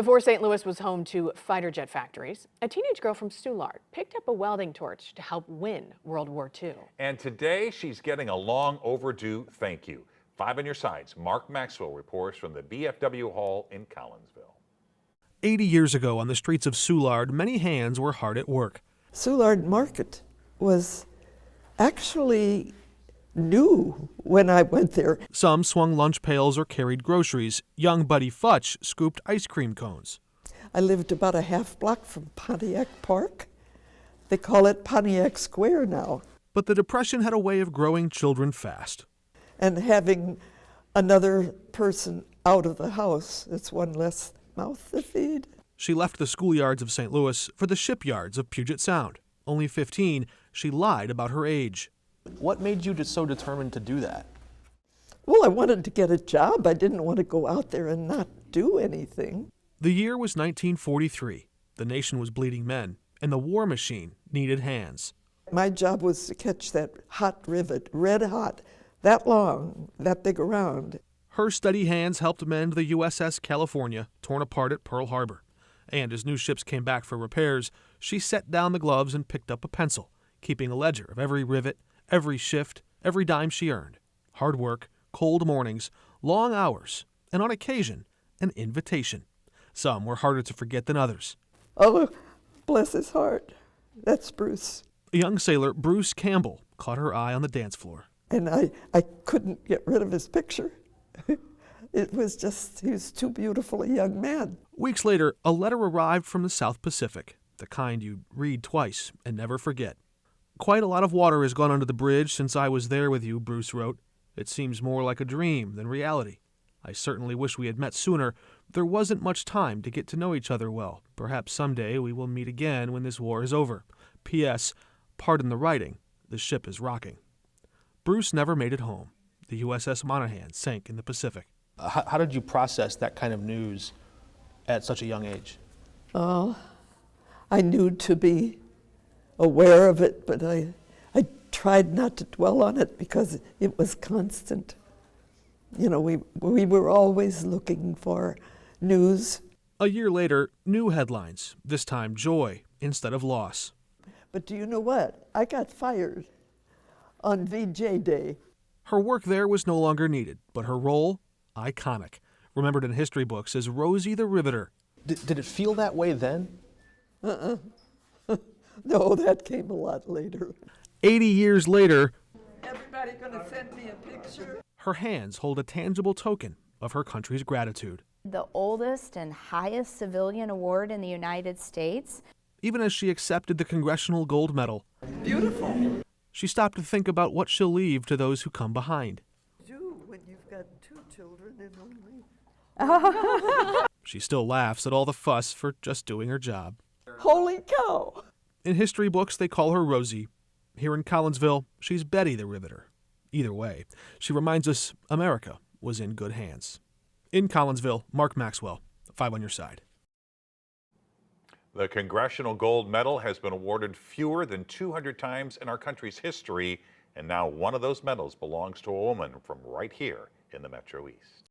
Before St. Louis was home to fighter jet factories, a teenage girl from Soulard picked up a welding torch to help win World War II. And today she's getting a long overdue thank you. 5 on your sides. Mark Maxwell reports from the BFW Hall in Collinsville. 80 years ago on the streets of Soulard, many hands were hard at work. Soulard Market was actually new when I went there. Some swung lunch pails or carried groceries. Young Buddy Futch scooped ice cream cones. I lived about a half block from Pontiac Park. They call it Pontiac Square now. But the Depression had a way of growing children fast. And having another person out of the house, it's one less mouth to feed. She left the schoolyards of St. Louis for the shipyards of Puget Sound. Only 15, she lied about her age. What made you just so determined to do that? Well, I wanted to get a job. I didn't want to go out there and not do anything. The year was 1943. The nation was bleeding men, and the war machine needed hands. My job was to catch that hot rivet, red hot, that long, that big around. Her steady hands helped mend the USS California, torn apart at Pearl Harbor. And as new ships came back for repairs, she set down the gloves and picked up a pencil, keeping a ledger of every rivet, every shift, every dime she earned. Hard work, cold mornings, long hours, and on occasion, an invitation. Some were harder to forget than others. Oh, bless his heart. That's Bruce. A young sailor, Bruce Campbell, caught her eye on the dance floor. And I couldn't get rid of his picture. It was just, he was too beautiful a young man. Weeks later, a letter arrived from the South Pacific, the kind you'd read twice and never forget. Quite a lot of water has gone under the bridge since I was there with you, Bruce wrote. It seems more like a dream than reality. I certainly wish we had met sooner. There wasn't much time to get to know each other well. Perhaps someday we will meet again when this war is over. P.S. Pardon the writing. The ship is rocking. Bruce never made it home. The USS Monaghan sank in the Pacific. How did you process that kind of news at such a young age? Oh, I knew to be aware of it, but I tried not to dwell on it because it was constant. You know, we were always looking for news. A year later, new headlines, this time joy instead of loss. But do you know what? I got fired on VJ Day. Her work there was no longer needed, but her role, iconic. Remembered in history books as Rosie the Riveter. Did it feel that way then? No, that came a lot later. 80 years later, Everybody gonna send me a picture? her hands hold a tangible token of her country's gratitude. The oldest and highest civilian award in the United States. Even as she accepted the Congressional Gold Medal, Beautiful. she stopped to think about what she'll leave to those who come behind. Do when you've got 2 children and only. She still laughs at all the fuss for just doing her job. Holy cow! In history books, they call her Rosie. Here in Collinsville, she's Betty the Riveter. Either way, she reminds us America was in good hands. In Collinsville, Mark Maxwell, 5 on your side. The Congressional Gold Medal has been awarded fewer than 200 times in our country's history, and now one of those medals belongs to a woman from right here in the Metro East.